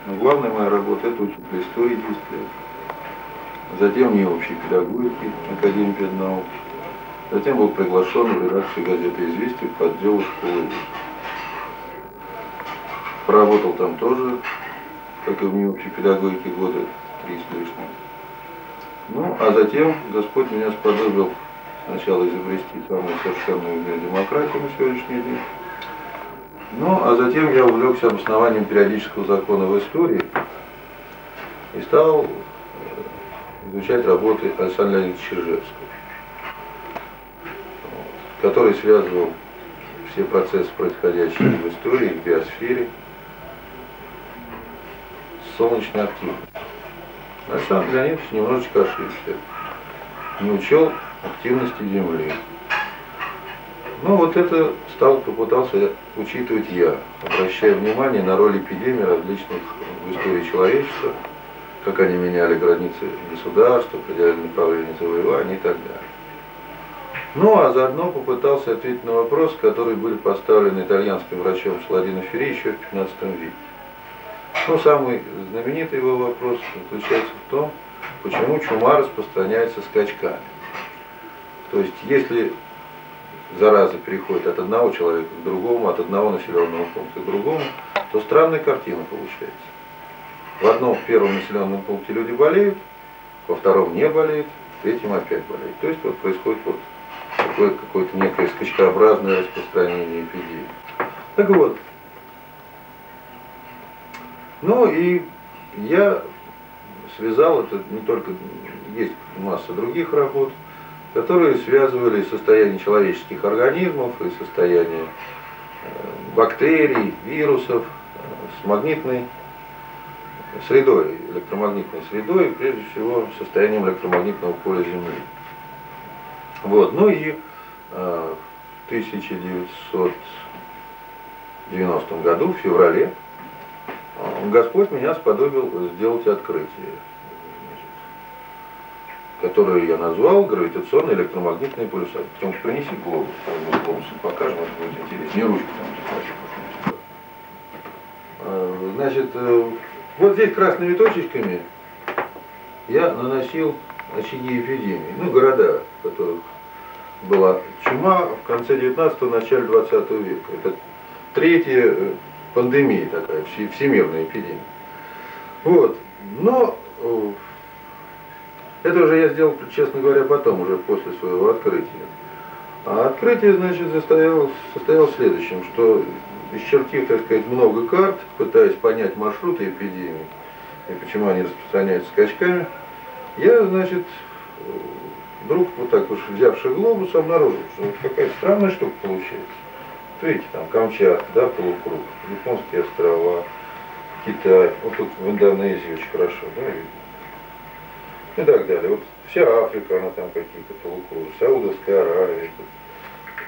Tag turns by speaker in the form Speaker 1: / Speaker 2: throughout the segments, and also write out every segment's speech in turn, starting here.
Speaker 1: Но главная моя работа — это учитель истории 10 лет. Затем не общей педагогики Академии педнаук. Затем был приглашен в редакцию газеты «Известия» по отделу школы вузов. Поработал там тоже, как и в необщей педагогике, года 3 с лишним. Ну, а затем Господь меня сподобил сначала изобрести самую совершенную в мире демократию на сегодняшний день. Ну, а затем я увлекся обоснованием периодического закона в истории и стал изучать работы Александра Леонидовича Чижевского, который связывал все процессы, происходящие в истории, в биосфере, с солнечной активностью. Александр Леонидович немножечко ошибся, не учел активности Земли. Ну вот это попытался учитывать я, обращая внимание на роль эпидемий различных в истории человечества, как они меняли границы государства, определяли направление завоевания и так далее. Ну а заодно попытался ответить на вопросы, которые были поставлены итальянским врачом Саладино Ферри еще в 15 веке. Ну, самый знаменитый его вопрос заключается в том, почему чума распространяется скачками. То есть, если зараза переходит от одного человека к другому, от одного населенного пункта к другому, то странная картина получается. В одном, в первом населенном пункте люди болеют, во втором не болеют, в третьем опять болеют. То есть, вот происходит вот какое-то некое скачкообразное распространение эпидемии. Так вот, ну и я связал это, не только, есть масса других работ, которые связывали состояние человеческих организмов и состояние бактерий, вирусов с магнитной средой, электромагнитной средой, и прежде всего состоянием электромагнитного поля Земли. Вот. Ну и в 1990 году, в феврале, Господь меня сподобил сделать открытие, которое я назвал гравитационные электромагнитные полюса. Тем, принеси глобус, мы глобусом покажем, это будет интереснее, ручку там. Значит, вот здесь красными точечками я наносил очаги эпидемии, ну, города, в которых была чума в конце 19-го, начале 20 века. Это третья пандемия такая, всемирная эпидемия. Вот. Но это уже я сделал, честно говоря, потом, уже после своего открытия. А открытие, значит, состояло в следующем, что исчертив, так сказать, много карт, пытаясь понять маршруты эпидемии и почему они распространяются скачками, я, значит, вдруг вот так уж взявший глобус, обнаружил, что какая-то странная штука получается. Видите, там Камчатка, да, полукруг, Японские острова, Китай, вот тут в Индонезии очень хорошо, да, видно. И так далее. Вот вся Африка, она там какие-то полукруги, Саудовская Аравия,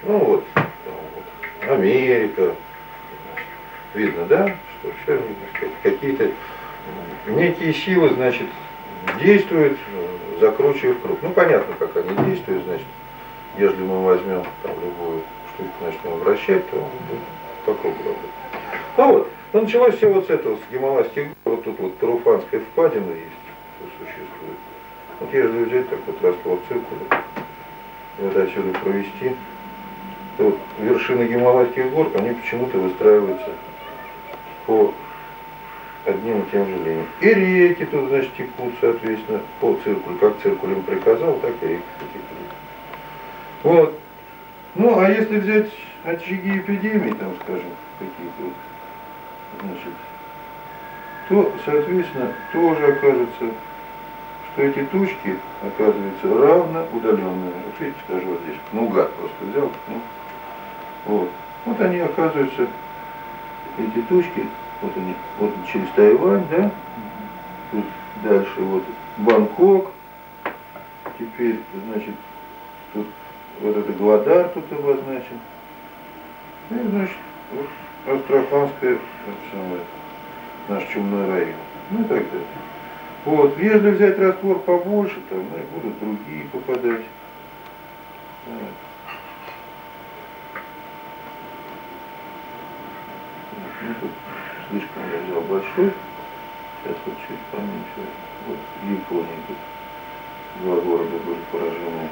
Speaker 1: ну вот, там вот, Америка, видно, да, что все какие-то некие силы, значит, действуют, закручивая круг. Ну, понятно, как они действуют, значит, если мы возьмем там любую штуку, начнем вращать, то он будет по кругу работать. Ну вот, но началось все вот с этого, с Гималайских гор, вот тут вот Таруфанская впадина есть, что существует. Вот если взять так вот раствор циркуля, и вот отсюда провести, то вот вершины Гималайских гор, они почему-то выстраиваются по одним и тем же линиям. И реки тут, значит, текут, соответственно, по циркулю. Как циркуль им приказал, так и реки потекли. Вот. Ну, а если взять очаги эпидемии, там, скажем, какие-то вот, значит, то, соответственно, тоже окажется, что эти точки оказываются равно удаленными. Вот видите, даже вот здесь, наугад просто взял, ну, вот. Вот они оказываются, эти точки, вот они, вот через Тайвань, да, тут дальше вот Бангкок, теперь, значит, тут вот это Гвадар тут обозначен, и, значит, вот Астраханская, наш чумной район, ну и так далее. Вот, если взять раствор побольше, там, ну, и будут другие попадать. Вот. Ну, тут слишком я взял большой. Сейчас вот чуть поменьше. Вот в Японии тут два города были поражены.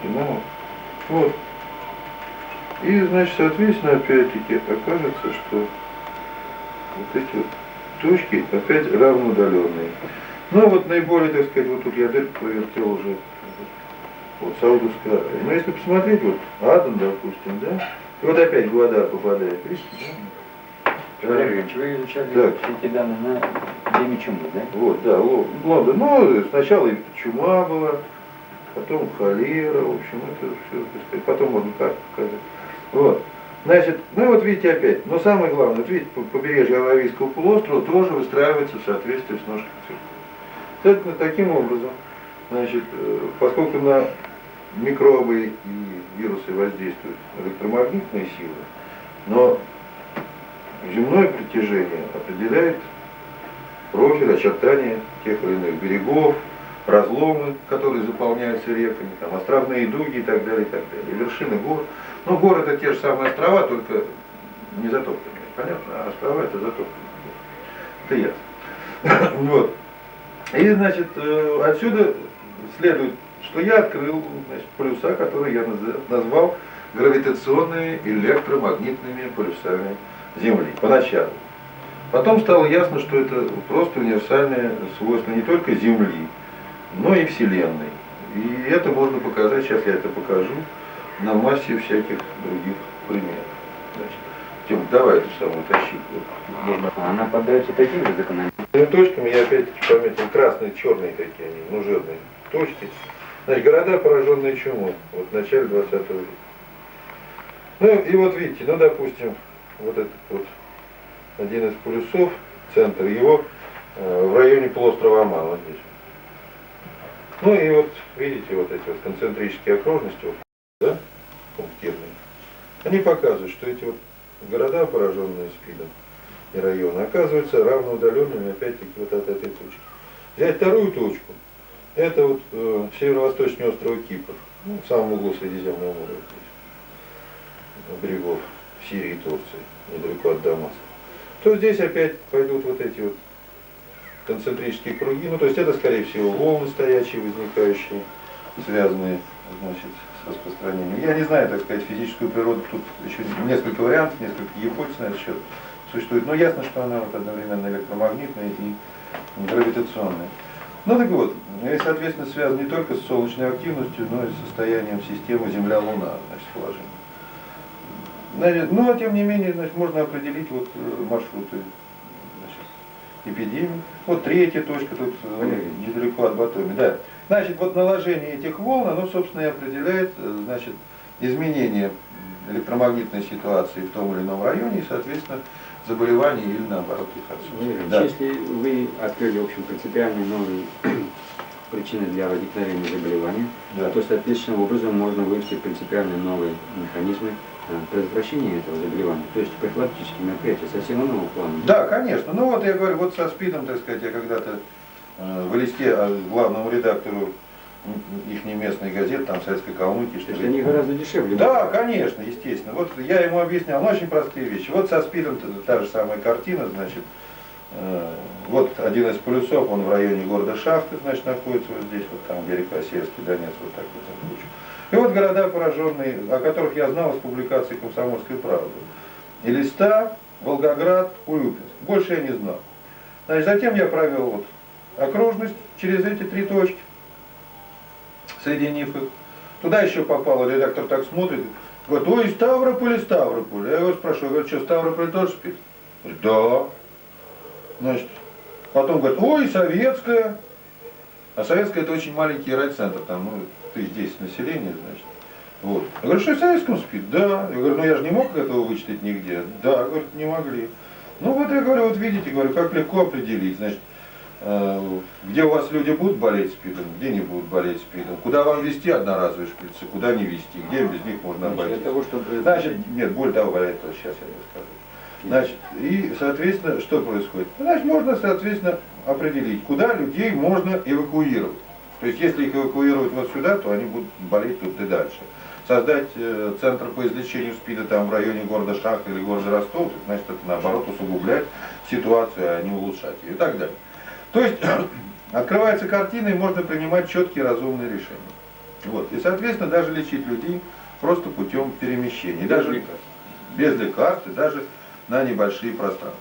Speaker 1: Окинава. Вот. И, значит, соответственно, опять-таки окажется, что вот эти вот точки опять равноудаленные. Ну вот наиболее, так сказать, вот тут я дырку провертел уже. Вот Саудовская Аравия. Но если посмотреть, вот Аден, допустим, да, и вот опять Гвадар попадает, видите, да?
Speaker 2: Валерий Ильич, вы изучали
Speaker 1: Так.
Speaker 2: все эти данные на теме чумы, да?
Speaker 1: Вот, да, Лондон. Ну, сначала и чума была, потом холера, в общем, это все, так сказать, потом можно карту показать. Вот. Значит, ну вот видите опять, но самое главное, вот видите, побережье Аравийского полуострова тоже выстраивается в соответствии с ножкой циркуля. Соответственно, таким образом, значит, поскольку на микробы и вирусы воздействуют электромагнитные силы, но земное притяжение определяет профиль, очертания тех или иных берегов, разломы, которые заполняются реками, там, островные дуги и так далее, вершины гор. Ну, горы это те же самые острова, только не затопленные, понятно? А острова это затопленные. Это ясно. Вот. И, значит, отсюда следует, что я открыл, значит, полюса, которые я назвал гравитационными электромагнитными полюсами Земли, поначалу. Потом стало ясно, что это просто универсальное свойство не только Земли, но и Вселенной. И это можно показать, сейчас я это покажу, на массе всяких других примеров. Значит, Тем, давай эту самую тащи. Вот,
Speaker 2: Она поддается таким же закономерностям.
Speaker 1: точками я опять-таки пометил красные, черные такие они, ну жирные точки. Значит, города, пораженные чумой, вот в начале 20 века. Ну и вот видите, ну допустим, вот этот вот один из полюсов, центр его в районе полуострова Оман, вот здесь. Ну и вот видите вот эти вот концентрические окружности, вот, да, пунктирные, они показывают, что эти вот города, пораженные СПИДом, и районы, оказываются равноудаленными опять-таки вот от этой точки. Взять вторую точку, это вот северо-восточный остров Кипр, ну, в самом углу Средиземного моря, здесь, берегов Сирии и Турции, недалеко от Дамаска. То здесь опять пойдут вот эти вот концентрические круги, ну то есть это скорее всего волны стоячие, возникающие, связанные, значит, с распространением. Я не знаю, так сказать, физическую природу, тут еще несколько вариантов, несколько гипотез на этот счет существует, но ясно, что она вот одновременно электромагнитная и гравитационная. Ну так вот, и, соответственно, связан не только с солнечной активностью, но и с состоянием системы Земля-Луна, значит, положение. Значит, но тем не менее, значит, можно определить вот маршруты, значит, эпидемии. Вот третья точка тут недалеко от Батуми. Да. Значит, вот наложение этих волн, оно, собственно, и определяет, значит, изменение электромагнитной ситуации в том или ином районе и, соответственно, заболеваний или наоборот их отсутствие.
Speaker 2: Да. Если вы открыли, в общем, принципиальные новые причины для возникновения заболевания,
Speaker 1: Да.
Speaker 2: то соответственным образом можно вывести принципиально новые механизмы предотвращения этого заболевания, то есть профилактические мероприятия совсем иного плана.
Speaker 1: Да, конечно. Ну вот я говорю, вот со СПИДом, так сказать, я когда-то в листе главному редактору их местной газеты, там Советской Калмыкии,
Speaker 2: То
Speaker 1: что
Speaker 2: есть
Speaker 1: ли.
Speaker 2: они гораздо дешевле.
Speaker 1: Да, конечно, естественно. Вот я ему объяснял, ну, очень простые вещи. Вот со СПИДом та же самая картина, значит, вот один из полюсов, он в районе города Шахты, значит, находится вот здесь, вот там, берег Северский Донец, вот так вот там куча. И вот города, пораженные, о которых я знал из публикации «Комсомольской правды». Элиста, Волгоград, Урюпинск. Больше я не знал. Значит, затем я провел вот окружность через эти три точки, соединив их. Туда еще попало, редактор так смотрит, говорит, ой, Ставрополь. Я его спрашиваю, говорю, что, Ставрополь тоже спит? Говорит, да. Значит, потом говорит, ой, Советская. А Советская это очень маленький райцентр, там, ну, 10 населения, значит. Вот. Я говорю, что в Советском спит? Да. Я говорю, ну я же не мог этого вычитать нигде. Да, говорит, не могли. Ну вот я говорю, вот видите, говорю, как легко определить, значит, где у вас люди будут болеть СПИДом, где не будут болеть СПИДом, куда вам вести одноразовые шприцы, куда не вести, где без них можно обойтись.
Speaker 2: Для того, чтобы...
Speaker 1: Значит, нет, более того, это сейчас я расскажу. Значит, и, соответственно, что происходит? Значит, можно, соответственно, определить, куда людей можно эвакуировать. То есть, если их эвакуировать вот сюда, то они будут болеть тут и дальше. создать центр по излечению СПИДа там в районе города Шахты или города Ростов, значит, это наоборот усугублять ситуацию, а не улучшать ее и так далее. То есть открывается картина, и можно принимать четкие разумные решения. Вот. И, соответственно, даже лечить людей просто путем перемещения. Даже без лекарств, и даже на небольшие пространства.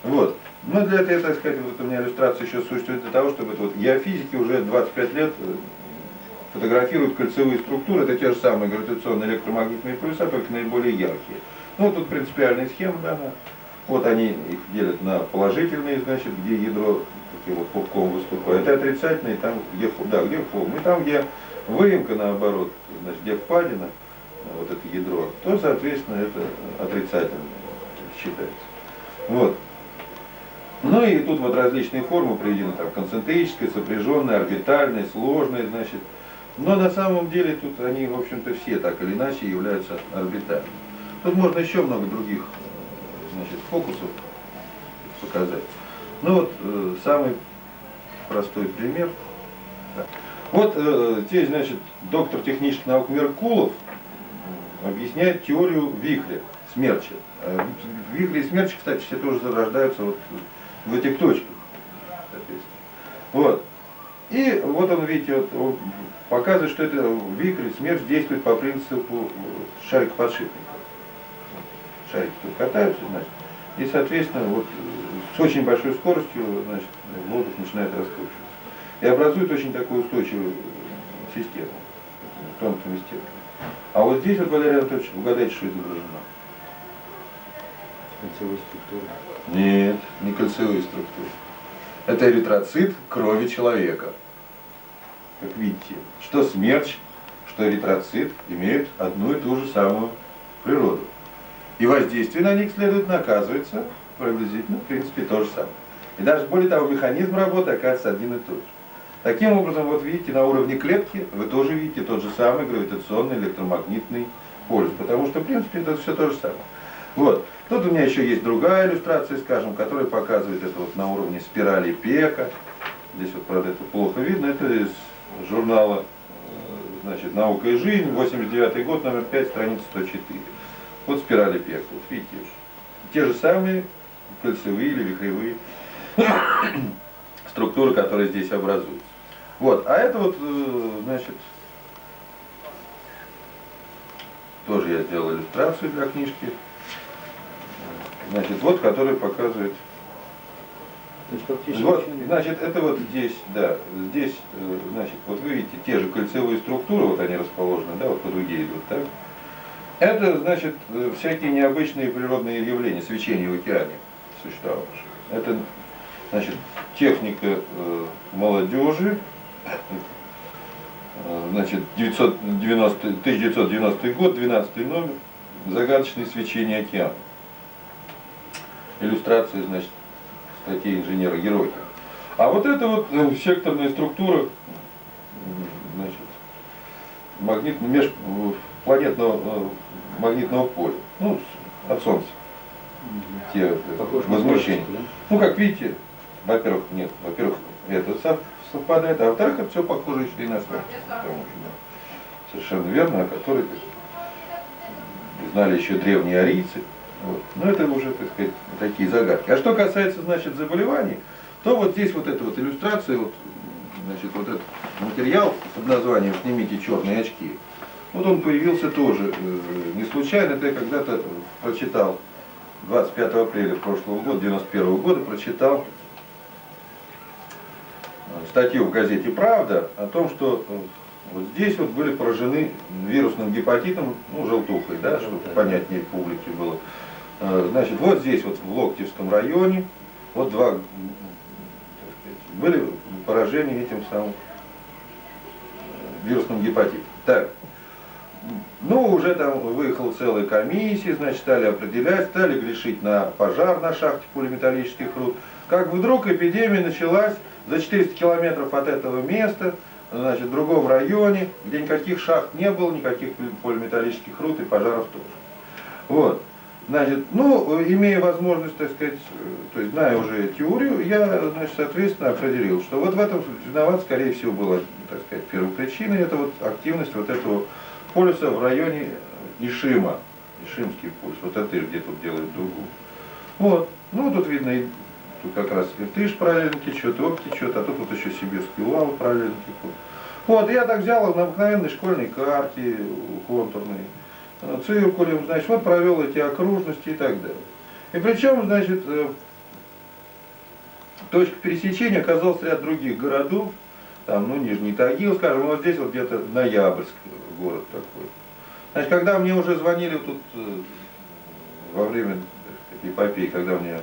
Speaker 1: Вот. Но для этого, так сказать, вот у меня иллюстрация еще существует для того, чтобы это вот геофизики уже 25 лет фотографируют кольцевые структуры, это те же самые гравитационные электромагнитные полюса, только наиболее яркие. Ну, вот тут принципиальная схема дана. Вот они их делят на положительные, значит, где ядро таким вот пупком выступает, и отрицательные, там, где, да, где холм. И там, где выемка, наоборот, значит, где впадина, вот это ядро, то, соответственно, это отрицательно считается. Вот. Ну и тут вот различные формы приведены, там, концентрическая, сопряженная, орбитальная, сложная, значит. Но на самом деле тут они, в общем-то, все так или иначе являются орбитальными. Тут можно еще много других, значит, фокусов показать. Ну вот, самый простой пример. Вот здесь, значит, доктор технических наук Меркулов объясняет теорию вихря, смерча. Вихри и смерчи, кстати, все тоже зарождаются вот в этих точках. Вот. И вот он, видите, вот, он показывает, что это вихрь, смерч действует по принципу шарика-подшипника. Шарики тут катаются, значит, и, соответственно, вот с очень большой скоростью, значит, воздух начинает раскручиваться. И образует очень такую устойчивую систему, тонкими стенками. А вот здесь, вот, Валерий Анатольевич, угадайте, что изображено?
Speaker 2: Кольцевые структуры.
Speaker 1: Нет, не кольцевые структуры. Это эритроцит крови человека. Как видите, что смерч, что эритроцит имеют одну и ту же самую природу. И воздействие на них, следует, оказывается приблизительно, в принципе, то же самое. И даже более того, механизм работы оказывается один и тот же. Таким образом, вот видите, на уровне клетки вы тоже видите тот же самый гравитационный электромагнитный полюс, потому что, в принципе, это все то же самое. Вот. Тут у меня еще есть другая иллюстрация, скажем, которая показывает это вот на уровне спирали Пека. Здесь вот, правда, это плохо видно. Это из журнала, значит, «Наука и жизнь», 89 год, номер 5, страница 104. Вот спирали Пека. Вот видите, те же самые кольцевые или вихревые структуры, которые здесь образуются. Вот. А это вот, значит, тоже я сделал иллюстрацию для книжки. Значит, вот, который показывает. Вот, значит, это вот здесь, да, здесь, значит, вот вы видите те же кольцевые структуры, вот они расположены, да, вот по дуге идут, так? Это, значит, всякие необычные природные явления, свечения в океане существовавшие. Это, значит, техника молодежи, значит, 1990 год, 12 номер, загадочные свечения океана. Иллюстрации, значит, статьи инженера Геройка. А вот это вот секторная структура, значит, межпланетного магнитного поля, ну, от Солнца. Те возмущения. Да? Ну, как видите, во-первых, нет, во-первых, это совпадает, а во-вторых, это все похоже еще и на смерть. Совершенно верно, о которой знали еще древние арийцы. Вот. Но это уже, так сказать, такие загадки. А что касается, значит, заболеваний, то вот здесь вот эта вот иллюстрация, вот, значит, вот этот материал под названием «Снимите черные очки», вот он появился тоже не случайно. Это я когда-то прочитал 25 апреля прошлого года, 91 года, прочитал статью в газете «Правда» о том, что вот здесь вот были поражены вирусным гепатитом, ну, желтухой, да, чтобы понятнее публике было. Значит, вот здесь вот в Локтевском районе, вот два, так сказать, были поражения этим самым вирусным гепатитом. Так, ну, уже там выехала целая комиссия, значит, стали определять, стали грешить на пожар на шахте полиметаллических руд. Как вдруг эпидемия началась за 400 километров от этого места, значит, в другом районе, где никаких шахт не было, никаких полиметаллических руд и пожаров тоже. Вот. Значит, ну, имея возможность, так сказать, то есть, зная уже теорию, я, значит, соответственно, определил, что вот в этом виноват, скорее всего, была, так сказать, первопричина, это вот активность вот этого полюса в районе Ишима, Ишимский полюс, вот это где тут делает дугу. Вот, ну тут видно, тут как раз Иртыш параллельно течет, Обь течет, а тут вот еще Сибирский Урал параллельно текут. Вот, я так взял на обыкновенной школьной карте, контурной, циркулем, значит, вот провел эти окружности и так далее. И причем, значит, точка пересечения оказался ряд других городов, там, ну, Нижний Тагил, скажем, вот здесь вот где-то Ноябрьск, город такой. Значит, когда мне уже звонили тут во время эпопеи, когда мне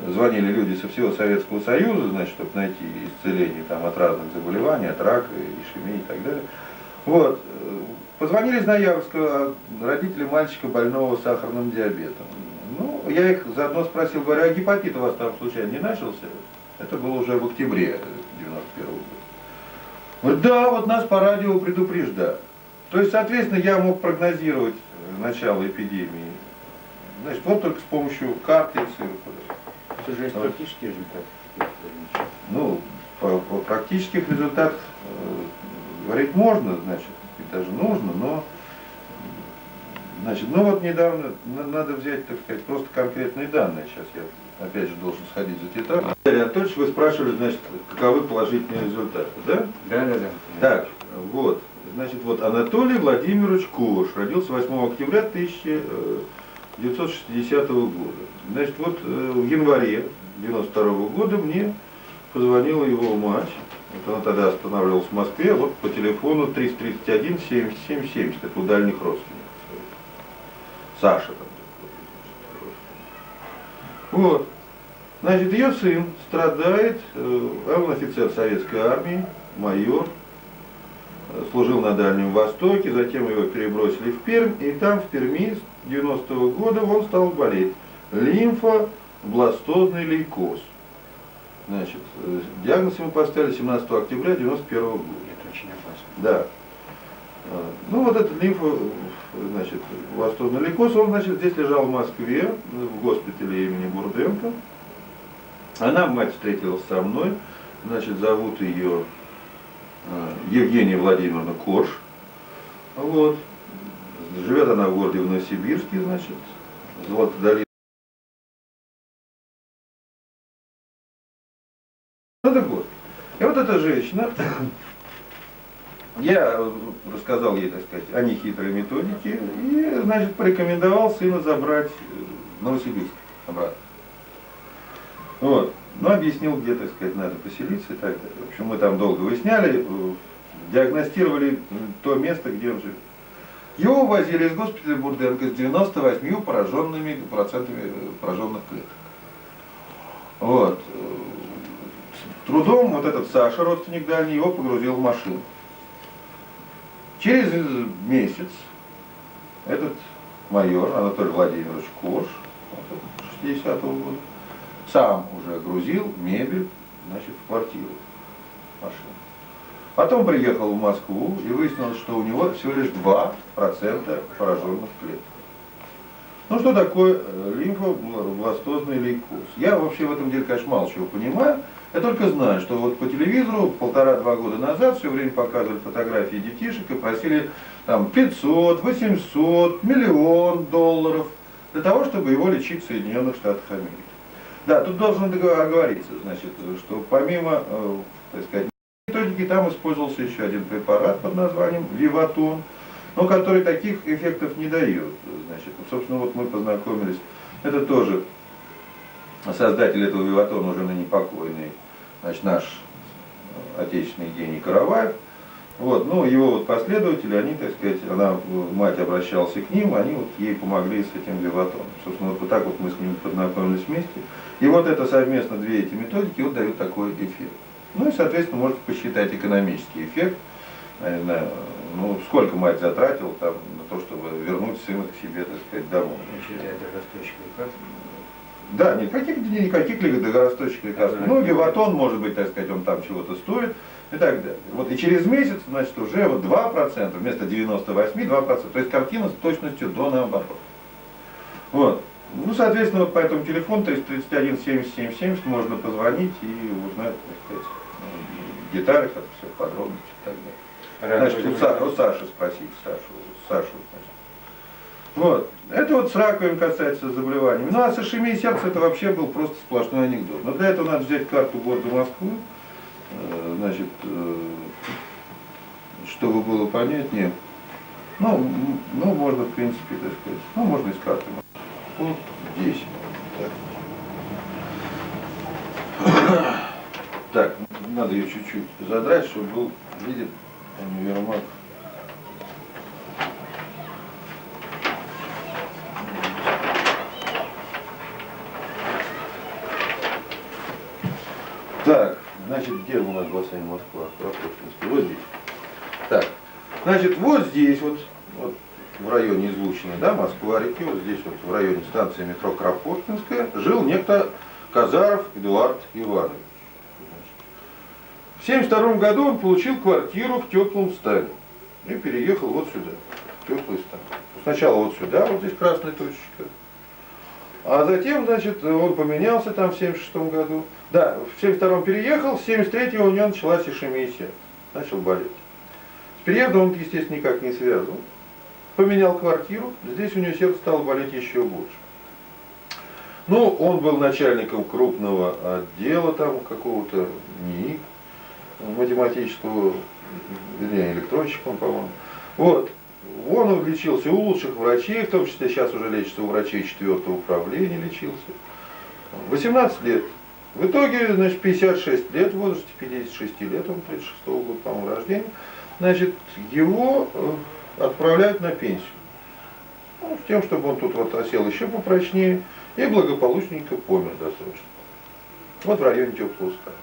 Speaker 1: звонили люди со всего Советского Союза, значит, чтобы найти исцеление там, от разных заболеваний, от рака, ишемии и так далее. Вот. Позвонили из Ноябрьска родители мальчика больного сахарным диабетом. Ну, я их заодно спросил, говорю, а гепатит у вас там случайно не начался? Это было уже в октябре 91 года. Говорит, да, вот нас по радио предупреждают. То есть, соответственно, я мог прогнозировать начало эпидемии. Значит, вот только с помощью карты и циркуля.
Speaker 2: Это же есть практический результат.
Speaker 1: Ну, по практических результатах говорить можно, значит, и даже нужно, но, значит, ну вот недавно надо взять, так сказать, просто конкретные данные. Сейчас я опять же должен сходить за тетрадью. Валерий Анатольевич, вы спрашивали, значит, каковы положительные результаты, да?
Speaker 2: Да.
Speaker 1: Так, вот, значит, вот Анатолий Владимирович Кош родился 8 октября 1960 года. Значит, вот в январе 92 года мне позвонила его мать. Вот она тогда останавливалась в Москве, вот по телефону 331 77 70, это у дальних родственников. Саша там. Вот. Значит, ее сын страдает, он офицер советской армии, майор, служил на Дальнем Востоке, затем его перебросили в Пермь, и там в Перми с 90-го года он стал болеть. Лимфобластозный лейкоз. Значит, диагноз ему поставили 17 октября 91 года.
Speaker 2: Это очень опасно.
Speaker 1: Да. Ну вот этот лимфобластозный лейкоз, он, значит, здесь лежал в Москве, в госпитале имени Бурденко. Она, мать, встретилась со мной, значит, зовут ее Евгения Владимировна Корж. Вот. Живет она в городе в Новосибирске, значит, Золотодолин. Ну так вот. И вот эта женщина, я рассказал ей, так сказать, о нехитрой методике и, значит, порекомендовал сына забрать в Новосибирск обратно. Вот. Ну, объяснил, где, так сказать, надо поселиться и так далее. В общем, мы там долго выясняли, диагностировали то место, где он живет. Его увозили из госпиталя Бурденко с 98% пораженных клеток. Вот. С трудом вот этот Саша, родственник дальний, его погрузил в машину. Через месяц этот майор Анатолий Владимирович Корж, 60-го года, сам уже грузил мебель, значит, в квартиру, машину. Потом приехал в Москву и выяснилось, что у него всего лишь 2% пораженных клеток. Ну что такое лимфобластозный лейкоз? Я вообще в этом деле, конечно, мало чего понимаю. Я только знаю, что вот по телевизору 1,5-2 года назад все время показывали фотографии детишек и просили там 500, 800, миллион долларов для того, чтобы его лечить в Соединенных Штатах Америки. Да, тут должен оговориться, значит, что помимо, так сказать, методики, там использовался еще один препарат под названием Виватон, но который таких эффектов не дает. Значит, собственно, вот мы познакомились, это тоже создатель этого Виватона, уже ныне покойный, значит, наш отечественный гений Караваев. Вот, ну, его вот последователи, они, так сказать, мать обращалась к ним, они вот ей помогли с этим Виватоном. Собственно, вот так вот мы с ними познакомились вместе. И вот это совместно две эти методики вот дают такой эффект. Ну и, соответственно, можете посчитать экономический эффект. Я не знаю, ну, сколько мать затратила там на то, чтобы вернуть сына к себе, так сказать, домой. Да, никаких дорогостоящих лекарств. Ну, Виватон, может быть, так сказать, он там чего-то стоит и так далее. Вот и через месяц, значит, уже вот 2%, вместо 98, 2%. То есть картина с точностью до наоборот. Вот. Ну, соответственно, вот по этому телефону 331 77 70 можно позвонить и узнать, так сказать, детали, как все, подробности и так далее. Значит, у Саши спросить, Сашу, значит. Вот. Это вот с раковин касается заболеваний. Ну а с ишемией сердца это вообще был просто сплошной анекдот. Но для этого надо взять карту города Москвы, значит, чтобы было понятнее. Ну, можно, в принципе, так сказать, можно из карты. Вот здесь. Так, надо ее чуть-чуть задрать, чтобы был виден универмаг. Так, значит, где у нас бассейн Москва? Вот здесь. Так, значит, вот здесь вот в районе излучины, да, Москва-реки, вот здесь вот в районе станции метро Кропоткинская жил некто Казаров Эдуард Иванович. В 1972 году он получил квартиру в Теплом Стане и переехал вот сюда, в Теплый Стан. Сначала вот сюда, вот здесь красная точечка. А затем, значит, он поменялся там в 1976 году. Да, в 1972 переехал, в 1973 у него началась ишемия сердца. Начал болеть. С переездом он, естественно, никак не связан. Поменял квартиру, здесь у него сердце стало болеть еще больше. Ну, он был начальником крупного отдела, там, какого-то НИИ, математического, вернее, электронщиком, по-моему. Вот. Он лечился у лучших врачей, в том числе сейчас уже лечится у врачей 4-го управления лечился. 18 лет. В итоге, значит, 56 лет, в возрасте 56 лет, он 36-го года, по-моему, рождения, значит, его отправляют на пенсию. Ну, с тем, чтобы он тут вот осел еще попрочнее и благополучненько помер досрочно. Вот в районе Теплого Стана.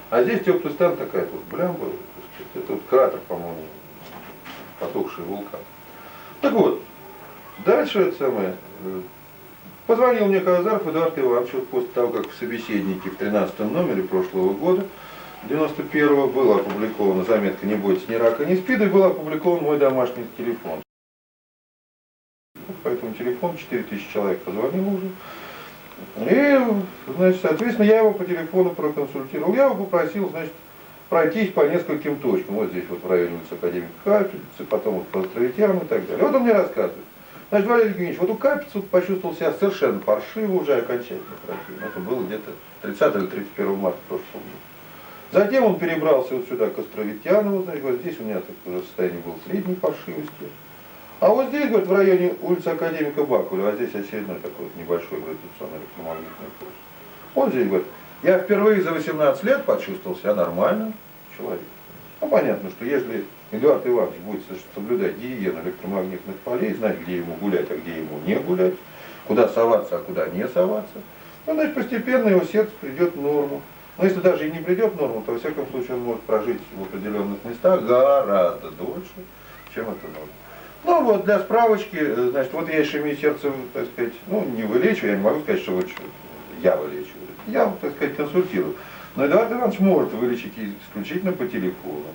Speaker 1: А здесь Теплый Стан такая вот блямба, это вот кратер, по-моему, потухший вулкан. Так вот, дальше это самое. Позвонил мне Казаров Эдуард Иванович вот после того, как в собеседнике в 13-м номере прошлого года, 91-го, была опубликована заметка «Не бойтесь ни рака, ни СПИДа», и был опубликован мой домашний телефон. По этому телефону 4000 человек позвонило уже. И, значит, соответственно, я его по телефону проконсультировал. Я его попросил, значит, пройтись по нескольким точкам. Вот здесь вот в районе улицы Академика Капельницы, потом вот по Островитянам и так далее. Вот он мне рассказывает. Значит, Валерий Евгеньевич, вот у Капельницы почувствовал себя совершенно паршиво, уже окончательно противно. Это было где-то 30 или 31 марта прошлого года. Затем он перебрался вот сюда к Островитянову, значит, вот здесь у меня так уже состояние было средней паршивости. А вот здесь, говорит, в районе улицы Академика Бакуля, а здесь очередной такой вот небольшой гравитационный электромагнитный пульс. Он здесь, говорит, я впервые за 18 лет почувствовал себя нормальным человеком. Ну, понятно, что если Эдуард Иванович будет соблюдать гигиену электромагнитных полей, знать, где ему гулять, а где ему не гулять, куда соваться, а куда не соваться, то, значит, постепенно его сердце придет в норму. Но если даже и не придет в норму, то, во всяком случае, он может прожить в определенных местах гораздо дольше, чем это нужно. Ну вот, для справочки, значит, вот я ишемию сердца, так сказать, ну, не вылечиваю, я не могу сказать, что я вылечиваю. Я, так сказать, консультирую. Но Эдуард Иванович может вылечить исключительно по телефону.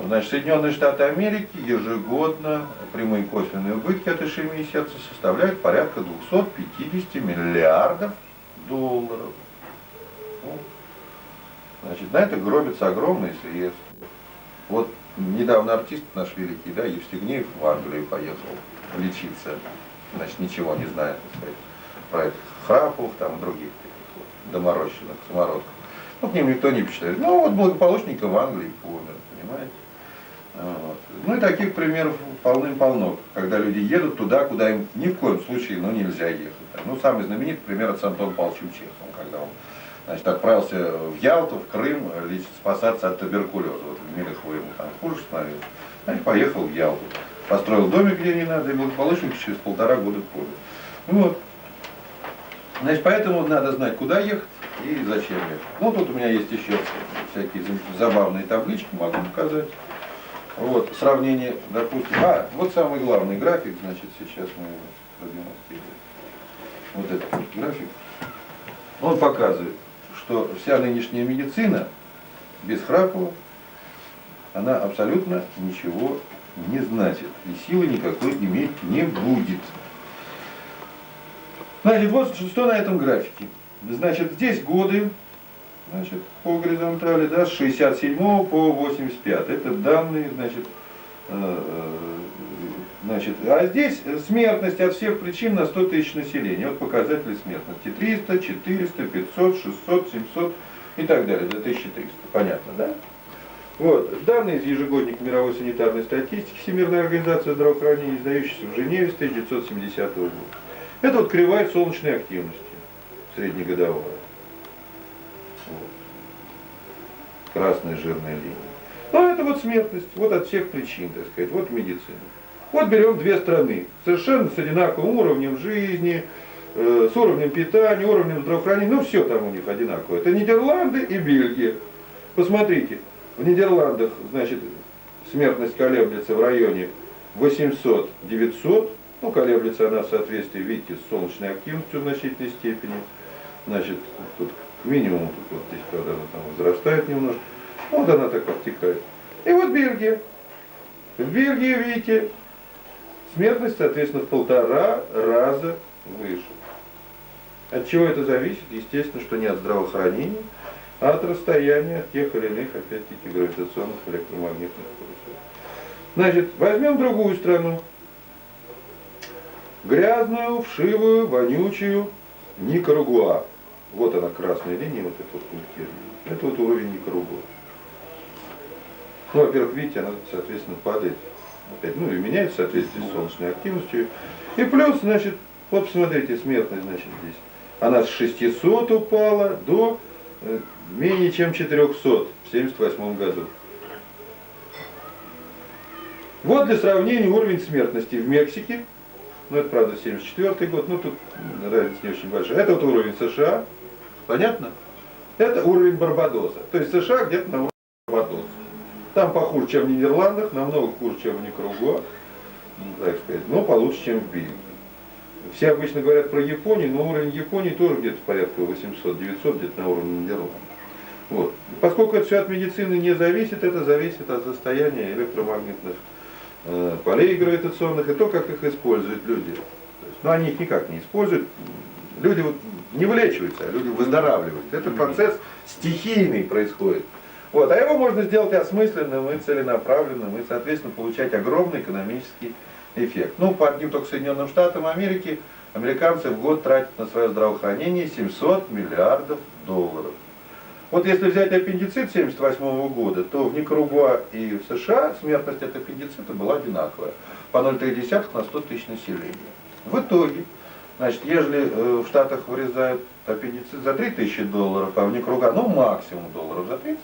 Speaker 1: Значит, Соединенные Штаты Америки ежегодно прямые косвенные убытки от ишемии сердца составляют порядка 250 миллиардов долларов. Значит, на это гробятся огромные средства. Вот недавно артист наш великий, да, Евстигнеев в Англию поехал лечиться, значит, ничего не знает, так сказать, про этих Храпов, там, и других таких вот доморощенных самородков. Ну, к ним никто не почитает. Ну, вот благополучненько в Англии помер, понимаете? Вот. Ну, и таких примеров полным-полно, когда люди едут туда, куда им ни в коем случае, ну, нельзя ехать. Ну, самый знаменитый пример это с Антоном Павловичем Чеховым, когда он, значит, отправился в Ялту, в Крым, спасаться от туберкулеза. Вот в Мелехово ему там хуже становилось. Значит, поехал в Ялту. Построил домик, где не надо, и благополучно через 1,5 года помер. Вот. Значит, поэтому надо знать, куда ехать и зачем ехать. Ну, тут у меня есть еще всякие забавные таблички, могу показать. Вот, сравнение, допустим, вот самый главный график, значит, сейчас мы его продемонстрируем. Вот этот график. Он показывает, что вся нынешняя медицина без Храпова, она абсолютно ничего не значит и силы никакой иметь не будет. Значит, вот что на этом графике. Значит, здесь годы значит, по горизонтали, да, с 67 по 85. Это данные, значит, а здесь смертность от всех причин на 100 тысяч населения. Вот показатели смертности. 300, 400, 500, 600, 700 и так далее, до 1300. Понятно, да? Вот. Данные из ежегодника мировой санитарной статистики Всемирной организации здравоохранения, издающейся в Женеве с 1970 года. Это вот кривая солнечной активности, среднегодовая. Вот. Красная жирная линия. Ну, это вот смертность, вот от всех причин, так сказать, вот медицина. Вот берем две страны, совершенно с одинаковым уровнем жизни, с уровнем питания, уровнем здравоохранения, ну все там у них одинаково. Это Нидерланды и Бельгия. Посмотрите, в Нидерландах, значит, смертность колеблется в районе 800-900, ну, колеблется она в соответствии, видите, с солнечной активностью в значительной степени. Значит, тут к минимуму, тут вот здесь, когда она там возрастает немножко, вот она так обтекает. И вот Бельгия. В Бельгии, видите, смертность, соответственно, в 1,5 раза выше. От чего это зависит? Естественно, что не от здравоохранения, а от расстояния от тех или иных, опять-таки, гравитационных электромагнитных полюсов. Значит, возьмем другую страну. Грязную, вшивую, вонючую Никарагуа. Вот она, красная линия, вот это вот пунктирование. Это вот уровень Никарагуа. Ну, во-первых, видите, она, соответственно, падает. Опять, ну, и меняется в соответствии с солнечной активностью. И плюс, значит, вот посмотрите, смертность, значит, здесь. Она с 600 упала до менее чем 400 в 1978 году. Вот для сравнения уровень смертности в Мексике. Ну, это, правда, 1974 год, ну, тут разница не очень большая. Это вот уровень США. Понятно? Это уровень Барбадоса. То есть США где-то на уровне Барбадоса. Там похуже, чем в Нидерландах, намного хуже, чем в Никарагуа, так сказать, но получше, чем в Бельгии. Все обычно говорят про Японию, но уровень Японии тоже где-то порядка 800-900, где-то на уровне Нидерландов. Вот. Поскольку это все от медицины не зависит, это зависит от состояния электромагнитных полей гравитационных и то, как их используют люди. То есть, ну, они их никак не используют. Люди вот не вылечиваются, а люди выздоравливают. Этот процесс стихийный происходит. Вот. А его можно сделать осмысленным и целенаправленным, и, соответственно, получать огромный экономический эффект. Ну, по одним только Соединенным Штатам Америки, американцы в год тратят на свое здравоохранение 700 миллиардов долларов. Вот если взять аппендицит 1978 года, то в Никарагуа и в США смертность от аппендицита была одинаковая. По 0,3 на 100 тысяч населения. В итоге, значит, если в Штатах вырезают аппендицит за 3000 долларов, а в Никарагуа, ну, максимум долларов за 30,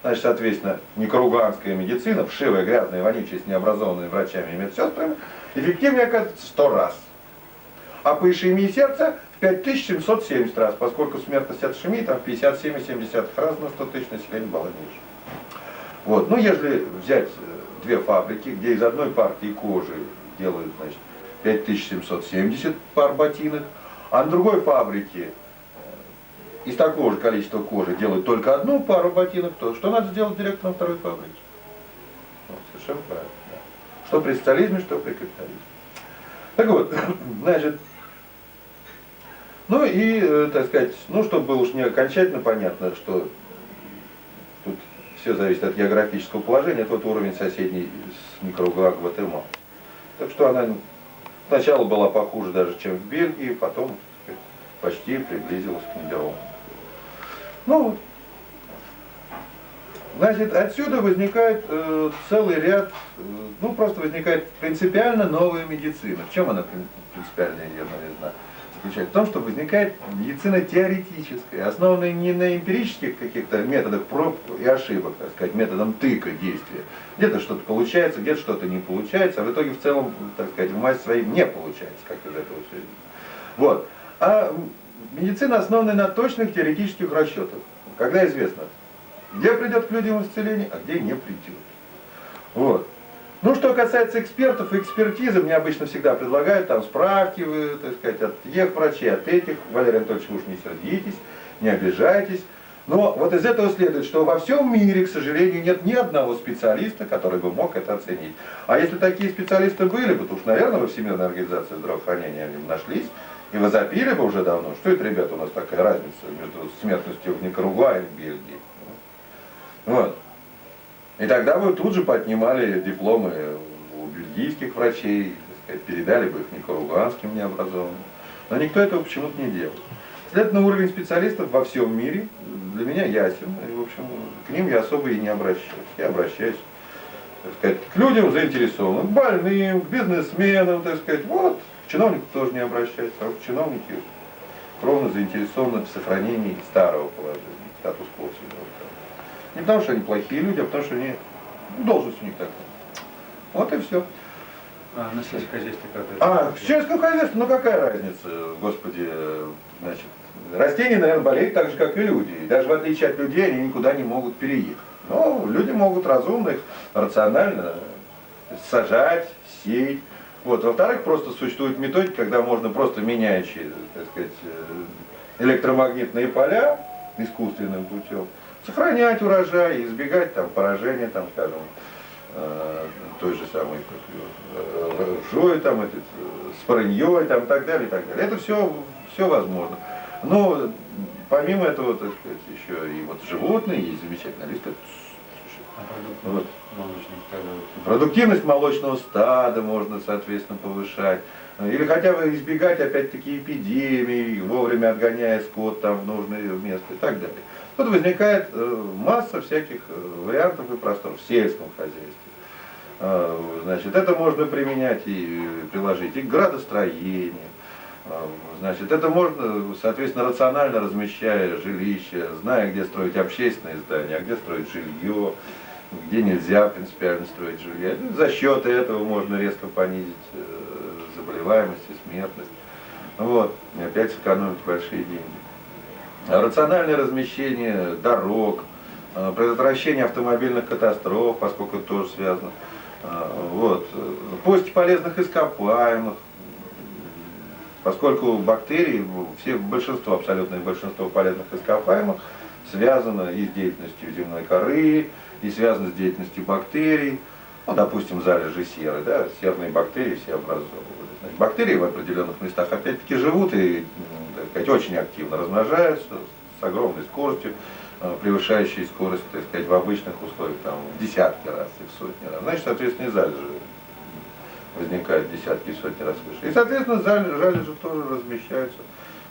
Speaker 1: значит, соответственно, никарагуанская медицина, вшивая, грязная, вонючая, с необразованными врачами и медсестрами, эффективнее оказывается 100 раз. А по ишемии сердца в 5770 раз, поскольку смертность от ишемии там 57,7 раз на 100 тысяч населения была ниже. Вот. Ну, если взять две фабрики, где из одной партии кожи делают, значит, 5770 пар ботинок, а на другой фабрике из такого же количества кожи делают только одну пару ботинок, то что надо сделать директором второй фабрики? Вот, совершенно правильно. Да. Что при социализме, что при капитализме. Так вот, значит, ну и, так сказать, ну, чтобы было уж не окончательно понятно, что тут все зависит от географического положения, это вот уровень соседней с Никарагуа Гватемалы. Так что она сначала была похуже даже, чем в Бельгии, потом, так сказать, почти приблизилась к Нидерландам. Ну вот. Значит, отсюда возникает целый ряд, ну просто возникает принципиально новая медицина. В чем она принципиальная ее новизна? Заключается в том, что возникает медицина теоретическая, основанная не на эмпирических каких-то методах проб и ошибок, так сказать, методом тыка действия. Где-то что-то получается, где-то что-то не получается, а в итоге в целом, так сказать, в массе своей не получается, как из этого все. Вот. А медицина основана на точных теоретических расчетах. Когда известно, где придет к людям исцеление, а где не придет. Вот. Ну, что касается экспертов и экспертизы, мне обычно всегда предлагают там справки, вы, так сказать, от тех врачей, от этих. Валерий Анатольевич, вы уж не сердитесь, не обижайтесь. Но вот из этого следует, что во всем мире, к сожалению, нет ни одного специалиста, который бы мог это оценить. А если такие специалисты были бы, то уж, наверное, во Всемирной организации здравоохранения они нашлись, И возопили бы уже давно, что это, ребята, у нас такая разница между смертностью в Никарагуа и в Бельгии. Вот. И тогда бы тут же поднимали дипломы у бельгийских врачей, так сказать, передали бы их никарагуанским необразованным. Но никто этого почему-то не делает. Следовательно, уровень специалистов во всем мире для меня ясен. И, в общем, к ним я особо и не обращаюсь. Я обращаюсь, так сказать, к людям заинтересованным, к больным, к бизнесменам, так сказать. Вот, к чиновникам тоже не обращаюсь, потому что чиновники ровно заинтересованы в сохранении старого положения, статус-кво всегда. Не потому что они плохие люди, а потому что они, должность у них такая. Вот и все.
Speaker 2: А на сельском хозяйстве как это?
Speaker 1: А, в сельском хозяйстве, ну какая разница, господи, значит, растения, наверное, болеют так же, как и люди. И даже в отличие от людей они никуда не могут переехать. Но люди могут разумно их, рационально сажать, сеять. Вот. Во-вторых, просто существует методика, когда можно просто меняющие, так сказать, электромагнитные поля искусственным путем сохранять урожай, избегать там поражения, там, скажем, той же самой ржой, там, спорыньей, там, и так далее, и так далее. Это все возможно. Но помимо этого, так сказать, еще и вот животные есть замечательно. Вот. Продуктивность молочного стада можно, соответственно, повышать. Или хотя бы избегать, опять-таки, эпидемий, вовремя отгоняя скот там в нужное место и так далее. Тут возникает масса всяких вариантов и просторов в сельском хозяйстве. Значит, это можно применять и приложить и к градостроению. Значит, это можно, соответственно, рационально размещая жилища, зная, где строить общественные здания, а где строить жилье, где нельзя принципиально строить жилье. За счет этого можно резко понизить заболеваемость и смертность. Вот. И опять сэкономить большие деньги. Рациональное размещение дорог, предотвращение автомобильных катастроф, поскольку это тоже связано. Вот. Поиски полезных ископаемых, поскольку бактерии, большинство, абсолютное большинство полезных ископаемых связано и с деятельностью земной коры, и связано с деятельностью бактерий. Ну, допустим, залежи серы, да, серные бактерии все образовывались. Значит, бактерии в определенных местах опять-таки живут и, так сказать, очень активно размножаются с огромной скоростью, превышающей скорость, так сказать, в обычных условиях там, в десятки раз и в сотни раз. Значит, соответственно, и залежи возникают в десятки и сотни раз выше. И, соответственно, залежи тоже размещаются.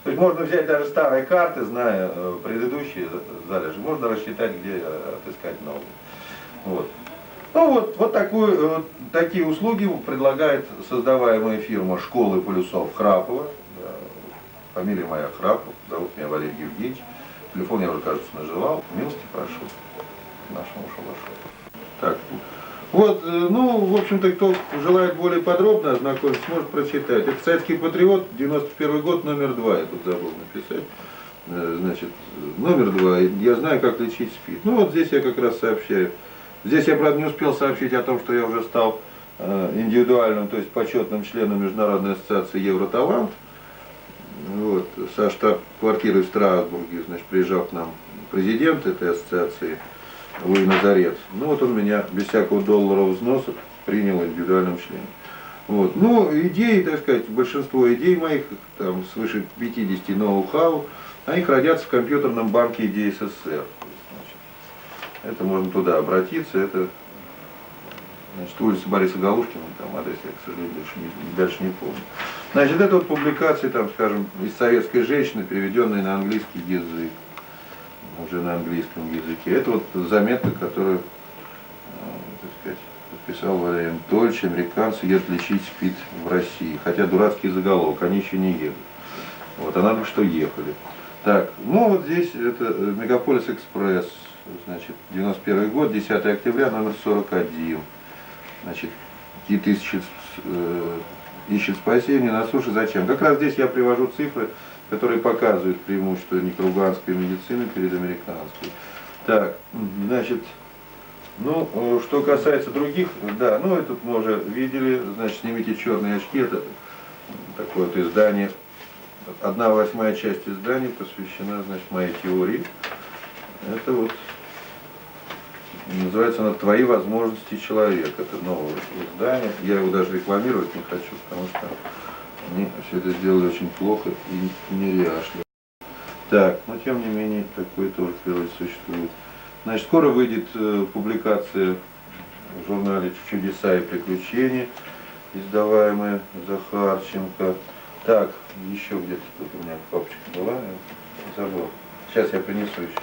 Speaker 1: То есть можно взять даже старые карты, зная предыдущие залежи, можно рассчитать, где отыскать новые. Вот. Ну вот такие услуги предлагает создаваемая фирма «Школы полюсов» Храпова. Фамилия моя Храпов, зовут меня Валерий Евгеньевич. Телефон я уже, кажется, называл. Милости прошу к нашему шалашу. Так. Вот, ну, в общем-то, кто желает более подробно ознакомиться, может прочитать. Это «Советский патриот», 91 год, номер 2, я тут забыл написать. Значит, номер 2, я знаю, как лечить СПИД. Ну, вот здесь я как раз сообщаю. Здесь я, правда, не успел сообщить о том, что я уже стал индивидуальным, то есть почетным членом Международной ассоциации «Евроталант». Вот, со штаб-квартиры в Страсбурге, значит, приезжал к нам президент этой ассоциации Луи Назарет. Ну вот он меня без всякого долларового взноса принял индивидуальным членом. Вот. Ну, идеи, так сказать, большинство идей моих, там свыше 50 ноу-хау, они хранятся в компьютерном банке идей СССР. Значит, это можно туда обратиться, это, значит, улица Бориса Галушкина, там адрес я, к сожалению, дальше не помню. Значит, это вот публикации, там, скажем, из советской женщины, переведенные на английский язык, уже на английском языке. Это вот заметка, которую, так сказать, подписал Валерий Анатольевич, американцы едут лечить СПИД в России. Хотя дурацкий заголовок, они еще не едут. Вот, а надо бы, что ехали. Так, ну вот здесь это Мегаполис Экспресс, значит, 91 год, 10 октября, номер 41. Значит, какие тысячи ищет спасения на суше. Зачем? Как раз здесь я привожу цифры, которые показывают преимущество никарагуанской медицины перед американской. Так, значит, ну, что касается других, да, ну, это мы уже видели, значит, «Снимите черные очки», это такое вот издание, 1/8 часть издания посвящена, значит, моей теории. Это вот, называется она «Твои возможности человека». Это новое издание. Я его даже рекламировать не хочу, потому что они все это сделали очень плохо и неряшливо. Так, но тем не менее, такое тоже в природе существует. Значит, скоро выйдет публикация в журнале «Чудеса и приключения», издаваемая Захарченко. Так, еще где-то тут у меня папочка была, я забыл. Сейчас я принесу еще.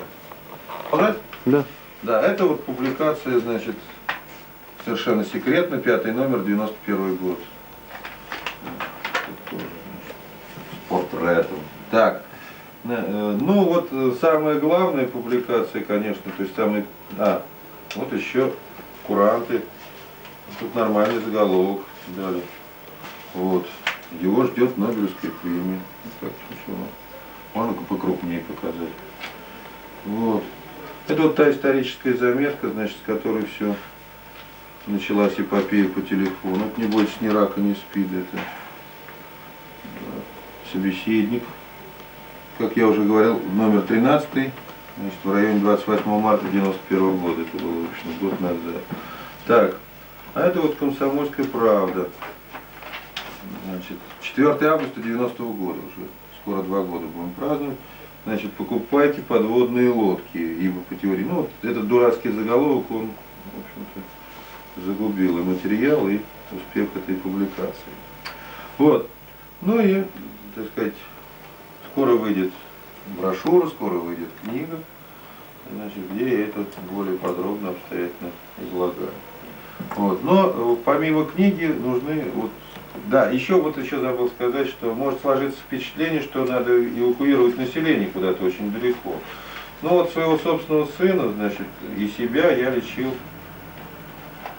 Speaker 1: Понравилось?
Speaker 2: Да.
Speaker 1: Да, это вот публикация, значит, совершенно секретно, 5-й номер, 91 год. Тут тоже, значит, с портретом. Так, ну вот самая главная публикация, конечно, то есть самый... вот еще куранты. Тут нормальный заголовок дали. Вот. Его ждет Нобелевская премия. Так, ничего. Можно покрупнее показать. Вот. Это вот та историческая заметка, значит, с которой все началась эпопея по телефону. Это не бойтесь ни рака, ни СПИДа. Это собеседник. Как я уже говорил, номер 13, значит, в районе 28 марта 91 года. Это было, в общем, год назад. Так, а это вот «Комсомольская правда». Значит, 4 августа 90-го года уже. Скоро 2 года будем праздновать. Значит, покупайте подводные лодки, ибо по теории, ну, вот этот дурацкий заголовок, он, в общем-то, загубил и материал, и успех этой публикации. Вот. Ну и, так сказать, скоро выйдет брошюра, скоро выйдет книга, значит, где я это более подробно, обстоятельно излагаю. Вот. Но помимо книги нужны вот. Да, еще забыл сказать, что может сложиться впечатление, что надо эвакуировать население куда-то очень далеко. Ну вот своего собственного сына, значит, и себя я лечил,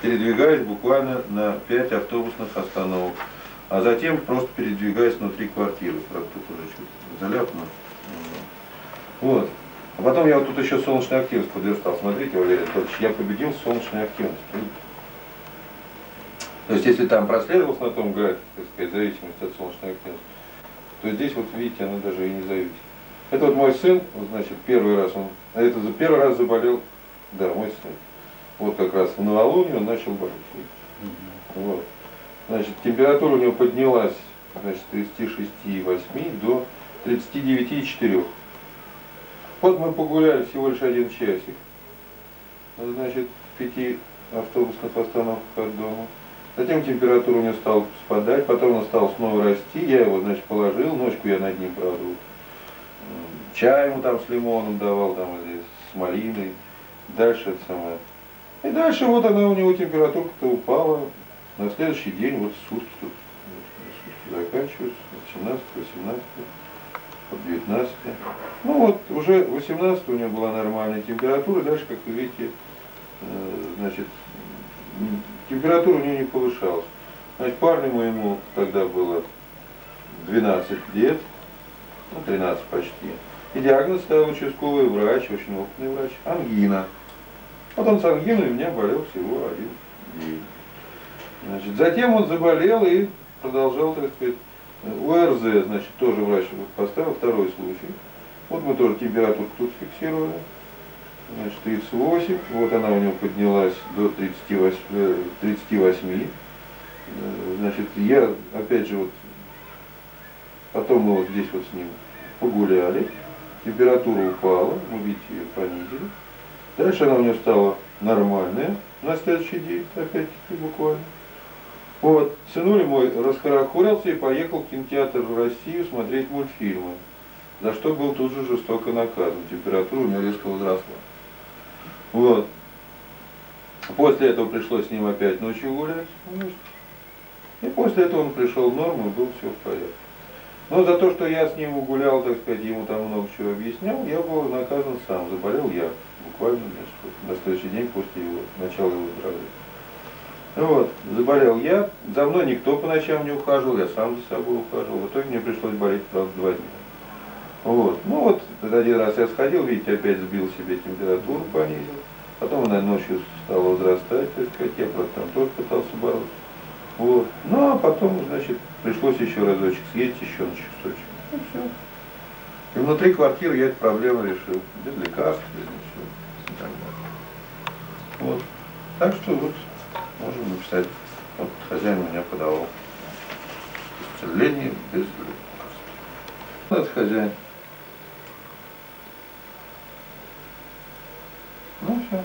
Speaker 1: передвигаясь буквально на 5 автобусных остановок, а затем просто передвигаясь внутри квартиры. Правда, тут уже что-то заляпано. Вот. А потом я вот тут еще солнечную активность подверстал. Смотрите, Валерий Анатольевич, я победил солнечную активность. То есть, если там проследовалось на том графике, так сказать, зависимость от солнечной активности, то здесь, вот видите, оно даже и не зависит. Это вот мой сын, вот, значит, первый раз первый раз заболел, да, мой сын. Вот как раз в новолуние он начал болеть. Вот. Значит, температура у него поднялась, значит, с 36,8 до 39,4. Вот мы погуляли всего лишь 1 часик. Значит, в 5 автобусных остановках от дома. Затем температура у него стала спадать, потом она стала снова расти. Я его, значит, положил, ночку я над ним, правда, вот, чай ему там с лимоном давал, там, или с малиной. Дальше это самое. И дальше вот она у него температура-то упала. На следующий день, вот сутки тут, заканчиваются, 17, 18, 19. Ну вот, уже 18 у него была нормальная температура, дальше, как вы видите, значит, температура у него не повышалась. Значит, парню моему тогда было 12 лет, ну 13 почти. И диагноз ставил участковый врач, очень опытный врач, ангина. Вот он с ангиной у меня болел всего 1 день. Значит, затем он заболел и продолжал, так сказать, ОРЗ, значит, тоже врач поставил, 2-й случай. Вот мы тоже температуру тут фиксировали. Значит, 38, вот она у него поднялась до 38. Значит, я, опять же, вот, потом мы вот здесь вот с ним погуляли, температура упала, мы, видите, ее понизили. Дальше она у него стала нормальная, на следующий день, опять-таки, буквально. Вот, сынуля мой расхорохорился и поехал в кинотеатр в Россию смотреть мультфильмы, за что был тут же жестоко наказан, температура у него резко возросла. Вот. После этого пришлось с ним опять ночью гулять. И после этого он пришел в норму, и было все в порядке. Но за то, что я с ним гулял, так сказать, ему там много чего объяснял, я был наказан сам. Заболел я буквально, значит, на следующий день после его, начала его выздоровления. Вот, заболел я, за мной никто по ночам не ухаживал, я сам за собой ухаживал. В итоге мне пришлось болеть, правда, 2 дня. Вот. Ну вот, 1 раз я сходил, видите, опять сбил себе температуру, понизил. Потом она ночью стала возрастать, так сказать, я, правда, там тоже пытался бороться. Вот. Ну, а потом, значит, пришлось еще разочек съездить, еще на часочек. Ну, все. И внутри квартиры я эту проблему решил. Без лекарств, без ничего. И так далее. Вот. Так что вот, можем написать. Вот хозяин меня подавал. к сожалению, без лекарств. Это хозяин. Ну все.